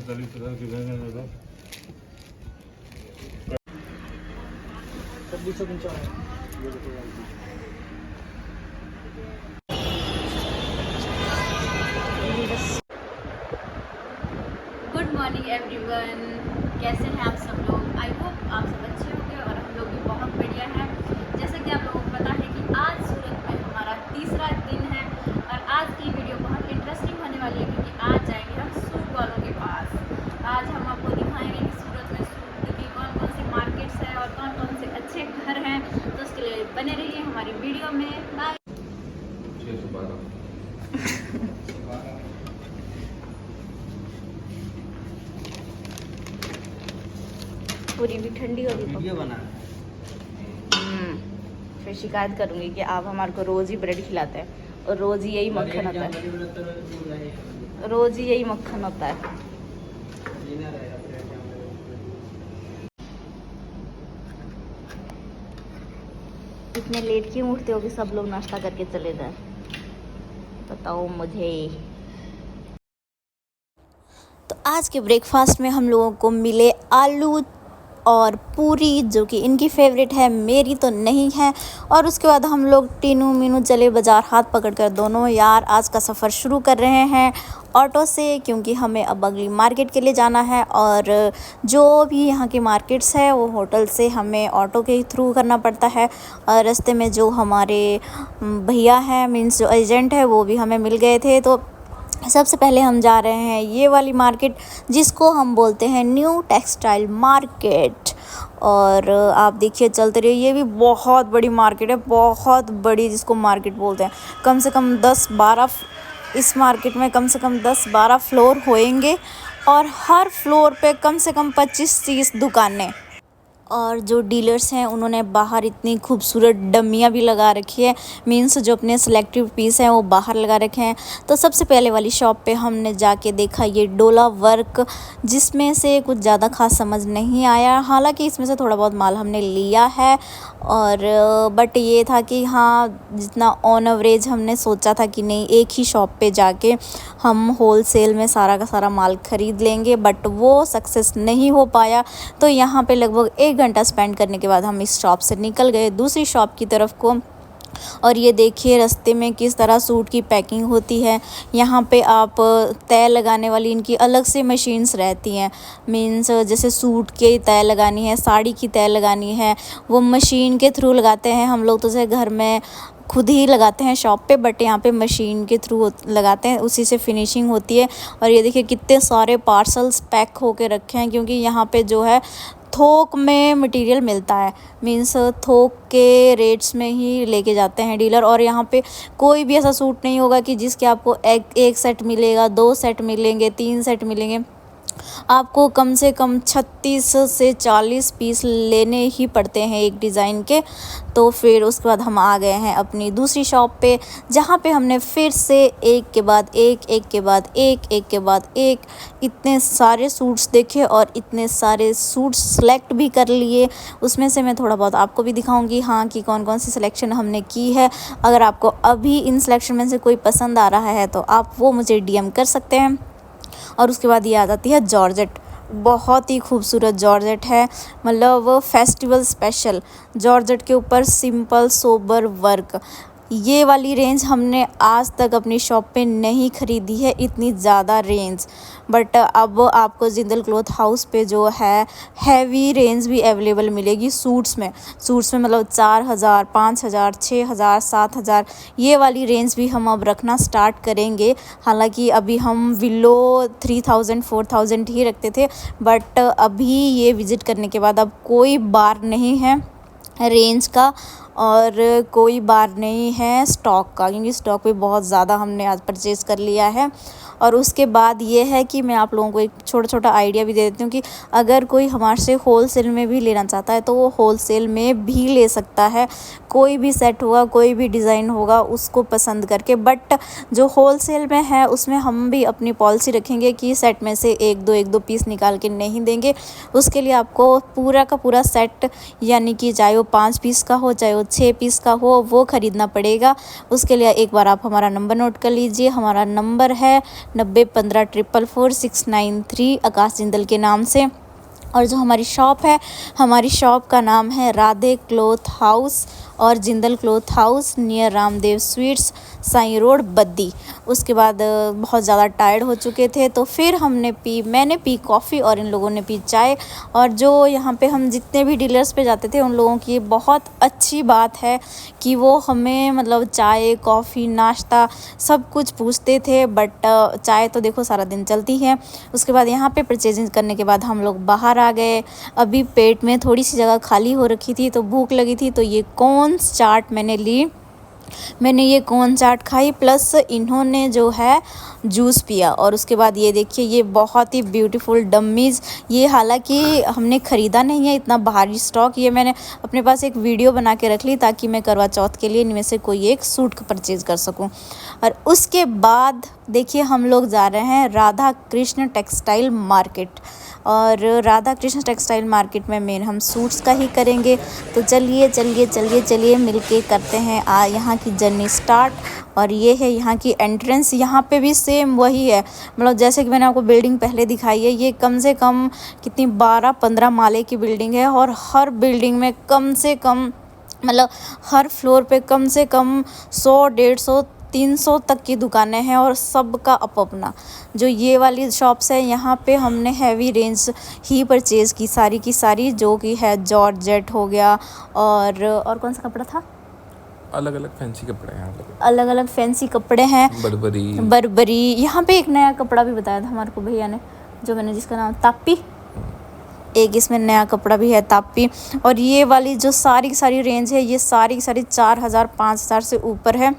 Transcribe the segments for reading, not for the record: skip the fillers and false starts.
Good morning everyone, कैसे हैं आप सब लोग। आई होप आप सब अच्छे होंगे और हम लोग भी बहुत बढ़िया हैं। जैसा कि आप लोगों को पता है कि आज सूरत में हमारा तीसरा दिन है और आज की वीडियो बहुत इंटरेस्टिंग होने वाली है क्योंकि आज जाएंगे हम सूट वालों के पास। आज हम आपको दिखाएंगे कि सूरत में सूट की कौन कौन सी मार्केट्स हैं और कौन कौन से अच्छे घर हैं। तो उसके लिए बने रहिए हमारी वीडियो में। बाय। पूरी भी ठंडी होगी वीडियो बना। फिर शिकायत करूंगी कि आप हमारे को रोज ही ब्रेड खिलाते हैं और रोज ही यही मक्खन होता है, रोज ही यही मक्खन होता है। इतने लेट क्यों उठते हो कि सब लोग नाश्ता करके चले जाए, बताओ मुझे। तो आज के ब्रेकफास्ट में हम लोगों को मिले आलू और पूरी, जो कि इनकी फेवरेट है, मेरी तो नहीं है। और उसके बाद हम लोग टीनू मीनू चले बाज़ार, हाथ पकड़कर दोनों यार आज का सफ़र शुरू कर रहे हैं ऑटो से, क्योंकि हमें अब अगली मार्केट के लिए जाना है। और जो भी यहाँ की मार्केट्स है वो होटल से हमें ऑटो के थ्रू करना पड़ता है। और रास्ते में जो हमारे भैया हैं, मीन्स जो एजेंट है, वो भी हमें मिल गए थे। तो सबसे पहले हम जा रहे हैं ये वाली मार्केट, जिसको हम बोलते हैं न्यू टेक्सटाइल मार्केट। और आप देखिए चलते रहिए, ये भी बहुत बड़ी मार्केट है, बहुत बड़ी, जिसको मार्केट बोलते हैं। कम से कम 10-12 इस मार्केट में कम से कम 10-12 फ्लोर होंगे और हर फ्लोर पे कम से कम 25-30 दुकानें। और जो डीलर्स हैं उन्होंने बाहर इतनी खूबसूरत डमियाँ भी लगा रखी है, मीन्स जो अपने सेलेक्टिव पीस हैं वो बाहर लगा रखे हैं। तो सबसे पहले वाली शॉप पे हमने जाके देखा ये डोला वर्क, जिसमें से कुछ ज़्यादा खास समझ नहीं आया। हालांकि इसमें से थोड़ा बहुत माल हमने लिया है, और बट ये था कि हाँ, जितना ऑन एवरेज हमने सोचा था कि नहीं एक ही शॉप पे जाके हम होलसेल में सारा का सारा माल ख़रीद लेंगे, बट वो सक्सेस नहीं हो पाया। तो यहाँ पे लगभग 1 घंटा स्पेंड करने के बाद हम इस शॉप से निकल गए दूसरी शॉप की तरफ को। और ये देखिए रास्ते में किस तरह सूट की पैकिंग होती है। यहाँ पे आप तय लगाने वाली इनकी अलग से मशीन्स रहती हैं, मीन्स जैसे सूट के तय लगानी है, साड़ी की तय लगानी है, वो मशीन के थ्रू लगाते हैं। हम लोग तो जैसे घर में खुद ही लगाते हैं शॉप पे, बट यहाँ पे मशीन के थ्रू लगाते हैं, उसी से फिनिशिंग होती है। और ये देखिए कितने सारे पार्सल्स पैक होके रखे हैं, क्योंकि यहाँ पे जो है थोक में मटेरियल मिलता है, मीन्स थोक के रेट्स में ही लेके जाते हैं डीलर। और यहाँ पे कोई भी ऐसा सूट नहीं होगा कि जिसके आपको एक सेट मिलेगा, 2 सेट मिलेंगे, 3 सेट मिलेंगे। आपको कम से कम 36 से 40 पीस लेने ही पड़ते हैं एक डिज़ाइन के। तो फिर उसके बाद हम आ गए हैं अपनी दूसरी शॉप पे, जहाँ पे हमने फिर से एक के बाद एक, एक के बाद एक, एक के बाद एक इतने सारे सूट्स देखे और इतने सारे सूट्स सेलेक्ट भी कर लिए। उसमें से मैं थोड़ा बहुत आपको भी दिखाऊंगी हाँ कि कौन कौन सी सिलेक्शन हमने की है। अगर आपको अभी इन सिलेक्शन में से कोई पसंद आ रहा है तो आप वो मुझे DM कर सकते हैं। और उसके बाद ये आ जाती है जॉर्जेट, बहुत ही खूबसूरत जॉर्जेट है, मतलब फेस्टिवल स्पेशल जॉर्जेट के ऊपर सिंपल सोबर वर्क। ये वाली रेंज हमने आज तक अपनी शॉप पे नहीं ख़रीदी है, इतनी ज़्यादा रेंज। बट अब आपको जिंदल क्लॉथ हाउस पे जो है हैवी रेंज भी अवेलेबल मिलेगी सूट्स में मतलब 4000, 5000, 6000, 7000 ये वाली रेंज भी हम अब रखना स्टार्ट करेंगे। हालांकि अभी हम विलो 3000, 4000 ही रखते थे, बट अभी ये विज़िट करने के बाद अब कोई बार नहीं है रेंज का और कोई बार नहीं है स्टॉक का, क्योंकि स्टॉक पे बहुत ज़्यादा हमने आज परचेज़ कर लिया है। और उसके बाद ये है कि मैं आप लोगों को एक छोटा छोटा आइडिया भी दे देती हूँ कि अगर कोई हमारे से होलसेल में भी लेना चाहता है तो वो होलसेल में भी ले सकता है। कोई भी सेट होगा, कोई भी डिज़ाइन होगा उसको पसंद करके, बट जो होलसेल में है उसमें हम भी अपनी पॉलिसी रखेंगे कि सेट में से एक दो पीस निकाल के नहीं देंगे। उसके लिए आपको पूरा का पूरा सेट, यानी कि चाहे वो 5 पीस का हो, चाहे वो 6 पीस का हो वो ख़रीदना पड़ेगा। उसके लिए एक बार आप हमारा नंबर नोट कर लीजिए। हमारा नंबर है 9015444693 आकाश जिंदल के नाम से। और जो हमारी शॉप है, हमारी शॉप का नाम है राधे क्लॉथ हाउस और Jindal cloth house near Ramdev sweets, Sai road, Baddi. उसके बाद बहुत ज़्यादा टायर्ड हो चुके थे तो फिर मैंने पी कॉफ़ी और इन लोगों ने पी चाय। और जो यहाँ पे हम जितने भी डीलर्स पे जाते थे उन लोगों की बहुत अच्छी बात है कि वो हमें मतलब चाय, कॉफ़ी, नाश्ता सब कुछ पूछते थे। बट चाय तो देखो सारा दिन चलती है। उसके बाद यहाँ पे परचेजिंग करने के बाद हम लोग बाहर आ गए। अभी पेट में थोड़ी सी जगह खाली हो रखी थी तो भूख लगी थी तो ये कॉर्न्स चाट मैंने ली। मैंने ये कॉर्न चाट खाई प्लस इन्होंने जो है जूस पिया। और उसके बाद ये देखिए ये बहुत ही ब्यूटीफुल डम्मीज़, ये हालांकि हमने ख़रीदा नहीं है इतना भारी स्टॉक, ये मैंने अपने पास एक वीडियो बना के रख ली ताकि मैं करवा चौथ के लिए इनमें से कोई एक सूट परचेज़ कर सकूं। और उसके बाद देखिए हम लोग जा रहे हैं राधा कृष्ण टेक्सटाइल मार्केट। और राधा कृष्ण टेक्सटाइल मार्केट में मेन हम सूट्स का ही करेंगे। तो चलिए मिलके करते हैं यहाँ की जर्नी स्टार्ट। और ये है यहाँ की एंट्रेंस। यहाँ पे भी सेम वही है, मतलब जैसे कि मैंने आपको बिल्डिंग पहले दिखाई है, ये कम से कम कितनी 12-15 माले की बिल्डिंग है। और हर बिल्डिंग में कम से कम मतलब हर फ्लोर पे कम से कम 100-150 300 तक की दुकानें हैं और सबका अपना। जो ये वाली शॉप्स है यहाँ पे हमने हैवी रेंज ही परचेज़ की सारी जो कि है जॉर्जेट हो गया और कौन सा कपड़ा था, अलग अलग फैंसी कपड़े हैं, अलग अलग फैंसी कपड़े हैं। बर्बरी यहाँ पे एक नया कपड़ा भी बताया था हमारे को भैया ने, जो मैंने जिसका नाम तापी, एक इसमें नया कपड़ा भी है तापी। और ये वाली जो सारी रेंज है ये सारी 4000-5000 से ऊपर है,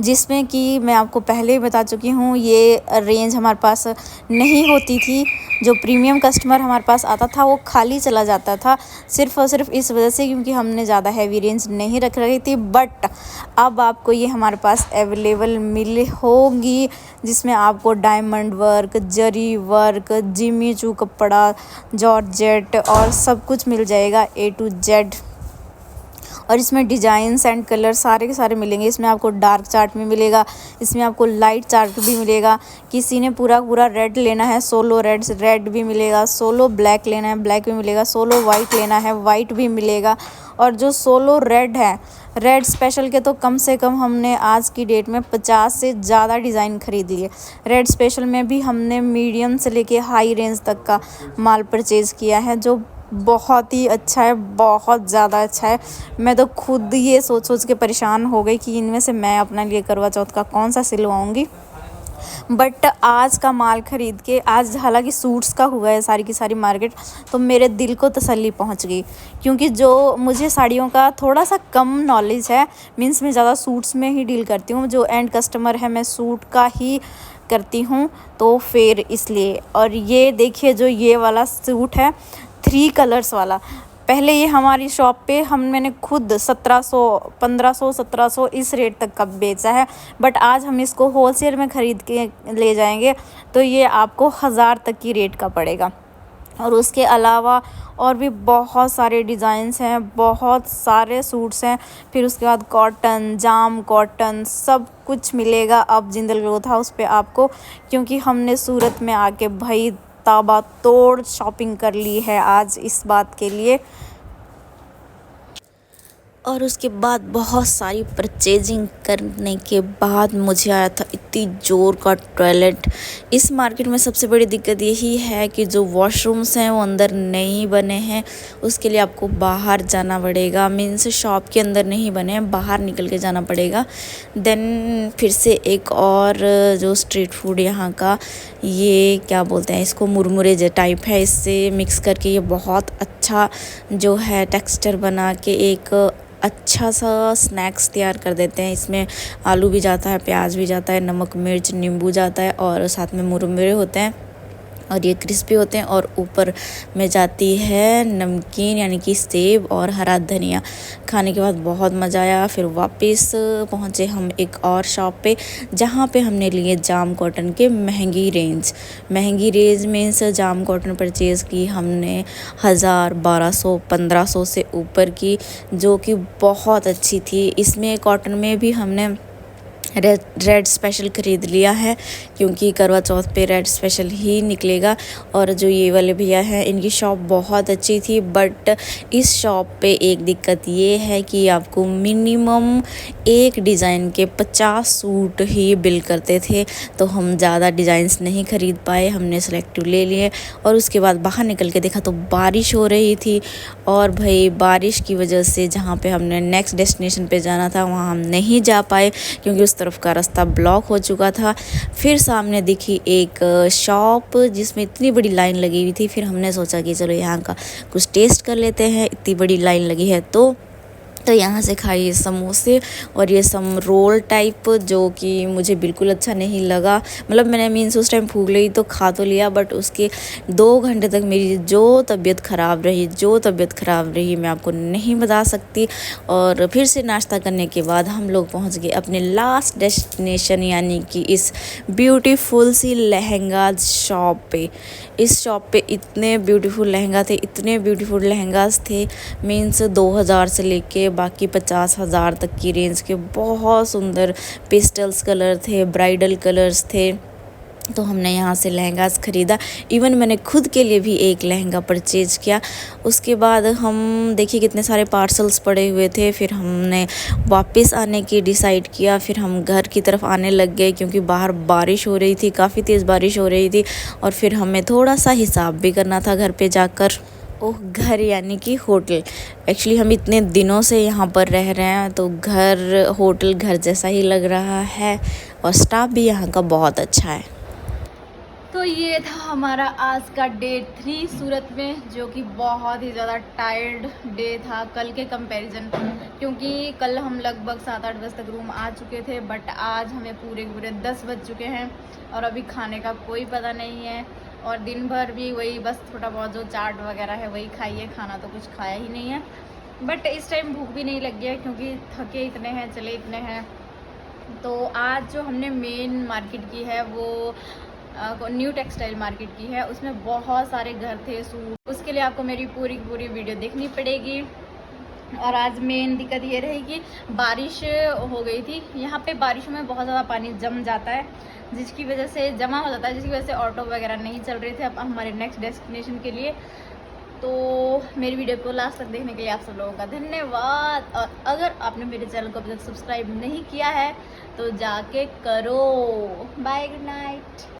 जिसमें कि मैं आपको पहले ही बता चुकी हूँ ये रेंज हमारे पास नहीं होती थी। जो प्रीमियम कस्टमर हमारे पास आता था वो खाली चला जाता था सिर्फ़ और सिर्फ इस वजह से क्योंकि हमने ज़्यादा हैवी रेंज नहीं रख रही थी। बट अब आपको ये हमारे पास अवेलेबल मिल होगी, जिसमें आपको डायमंड वर्क, जरी वर्क, जिमी चू कपड़ा, जॉर्जेट और सब कुछ मिल जाएगा A to Z। और इसमें डिज़ाइंस एंड कलर सारे के सारे मिलेंगे। इसमें आपको डार्क चार्ट भी मिलेगा, इसमें आपको लाइट चार्ट भी मिलेगा। किसी ने पूरा रेड लेना है, सोलो रेड भी मिलेगा। सोलो ब्लैक लेना है, ब्लैक भी मिलेगा। सोलो वाइट लेना है, वाइट भी मिलेगा। और जो सोलो रेड है, रेड स्पेशल के तो कम से कम हमने आज की डेट में 50 से ज़्यादा डिज़ाइन ख़रीद लिए। रेड स्पेशल में भी हमने मीडियम से लेके हाई रेंज तक का माल परचेज़ किया है, जो बहुत ही अच्छा है, बहुत ज़्यादा अच्छा है। मैं तो खुद ये सोच के परेशान हो गई कि इनमें से मैं अपने लिए करवा चौथ का कौन सा सिलवाऊँगी। बट आज का माल ख़रीद के, आज हालांकि सूट्स का हुआ है सारी की सारी मार्केट, तो मेरे दिल को तसल्ली पहुंच गई। क्योंकि जो मुझे साड़ियों का थोड़ा सा कम नॉलेज है, मीन्स मैं ज़्यादा सूट्स में ही डील करती हूँ, जो एंड कस्टमर है मैं सूट का ही करती हूँ, तो फिर इसलिए। और ये देखिए जो ये वाला सूट है 3 कलर्स वाला, पहले ये हमारी शॉप पे मैंने खुद 1500 इस रेट तक का बेचा है। बट आज हम इसको होलसेल में ख़रीद के ले जाएंगे तो ये आपको 1000 तक की रेट का पड़ेगा। और उसके अलावा और भी बहुत सारे डिज़ाइंस हैं, बहुत सारे सूट्स हैं। फिर उसके बाद कॉटन, जाम कॉटन सब कुछ मिलेगा अब जिंदल क्लॉथ हाउस पे आपको, क्योंकि हमने सूरत में आके भाई ताबड़तोड़ शॉपिंग कर ली है आज इस बात के लिए। और उसके बाद बहुत सारी परचेजिंग करने के बाद मुझे आया था इतनी ज़ोर का टॉयलेट। इस मार्केट में सबसे बड़ी दिक्कत यही है कि जो वॉशरूम्स हैं वो अंदर नहीं बने हैं, उसके लिए आपको बाहर जाना पड़ेगा। मीन्स शॉप के अंदर नहीं बने हैं, बाहर निकल के जाना पड़ेगा। देन फिर से एक और जो स्ट्रीट फूड यहाँ का, ये क्या बोलते हैं इसको, मुरमुरे टाइप है, इससे मिक्स करके ये बहुत अच्छा जो है टेक्सचर बना के एक अच्छा सा स्नैक्स तैयार कर देते हैं। इसमें आलू भी जाता है, प्याज भी जाता है, नमक मिर्च नींबू जाता है और साथ में मुरमुरे होते हैं। और ये क्रिस्पी होते हैं और ऊपर में जाती है नमकीन यानी कि सेब और हरा धनिया। खाने के बाद बहुत मज़ा आया। फिर वापस पहुँचे हम एक और शॉप पे जहाँ पे हमने लिए जाम कॉटन के महंगी रेंज मीन्स जाम कॉटन परचेज़ की हमने 1000, 1200, 1500 से ऊपर की, जो कि बहुत अच्छी थी। इसमें कॉटन में भी हमने रेड स्पेशल ख़रीद लिया है क्योंकि करवा चौथ पे रेड स्पेशल ही निकलेगा। और जो ये वाले भैया हैं इनकी शॉप बहुत अच्छी थी, बट इस शॉप पे एक दिक्कत ये है कि आपको मिनिमम एक डिज़ाइन के 50 सूट ही बिल करते थे, तो हम ज़्यादा डिज़ाइंस नहीं ख़रीद पाए। हमने सेलेक्टिव ले लिए और उसके बाद बाहर निकल के देखा तो बारिश हो रही थी। और भाई बारिश की वजह से जहाँ पे हमने नेक्स्ट डेस्टिनेशन पे जाना था वहाँ हम नहीं जा पाए क्योंकि उस तरफ का रास्ता ब्लॉक हो चुका था। फिर सामने दिखी एक शॉप जिसमें इतनी बड़ी लाइन लगी हुई थी। फिर हमने सोचा कि चलो यहाँ का कुछ टेस्ट कर लेते हैं, इतनी बड़ी लाइन लगी है तो यहाँ से खाइए समोसे और ये सम रोल टाइप, जो कि मुझे बिल्कुल अच्छा नहीं लगा। मतलब मैंने मीन्स उस टाइम भूख लगी तो खा तो लिया, बट उसके 2 घंटे तक मेरी जो तबीयत ख़राब रही मैं आपको नहीं बता सकती। और फिर से नाश्ता करने के बाद हम लोग पहुँच गए अपने लास्ट डेस्टिनेशन यानी कि इस ब्यूटीफुल सी लहंगा शॉप पे। इस शॉप पे इतने ब्यूटीफुल लहंगास थे मीन्स 2000 से लेके बाकी 50,000 तक की रेंज के बहुत सुंदर पेस्टल्स कलर थे, ब्राइडल कलर्स थे। तो हमने यहाँ से लहंगास ख़रीदा। इवन मैंने खुद के लिए भी एक लहंगा परचेज किया। उसके बाद हम देखिए कितने सारे पार्सल्स पड़े हुए थे। फिर हमने वापस आने की डिसाइड किया। फिर हम घर की तरफ आने लग गए क्योंकि बाहर बारिश हो रही थी, काफ़ी तेज़ बारिश हो रही थी। और फिर हमें थोड़ा सा हिसाब भी करना था घर पे जाकर। घर यानी कि होटल। एक्चुअली हम इतने दिनों से यहाँ पर रह रहे हैं तो होटल घर जैसा ही लग रहा है और स्टाफ भी यहाँ का बहुत अच्छा है। तो ये था हमारा आज का डे 3 सूरत में, जो कि बहुत ही ज़्यादा टायर्ड डे था कल के कंपैरिजन, क्योंकि कल हम लगभग 7-8 बजे तक रूम आ चुके थे, बट आज हमें पूरे 10 बज चुके हैं और अभी खाने का कोई पता नहीं है। और दिन भर भी वही बस थोड़ा बहुत जो चाट वगैरह है वही खाई है, खाना तो कुछ खाया ही नहीं है। बट इस टाइम भूख भी नहीं लगी है क्योंकि थके इतने हैं, चले इतने हैं। तो आज जो हमने मेन मार्केट की है वो न्यू टेक्सटाइल मार्केट की है। उसमें बहुत सारे घर थे, सूट, उसके लिए आपको मेरी पूरी वीडियो देखनी पड़ेगी। और आज मेन दिक्कत ये रही कि बारिश हो गई थी। यहाँ पे बारिशों में बहुत ज़्यादा पानी जम जाता है, जिसकी वजह से जमा हो जाता है, जिसकी वजह से ऑटो वगैरह नहीं चल रहे थे अब हमारे नेक्स्ट डेस्टिनेशन के लिए। तो मेरी वीडियो को लास्ट तक देखने के लिए आप सब लोगों का धन्यवाद। और अगर आपने मेरे चैनल को अभी तक सब्सक्राइब नहीं किया है तो जाके करो। Bye, good night.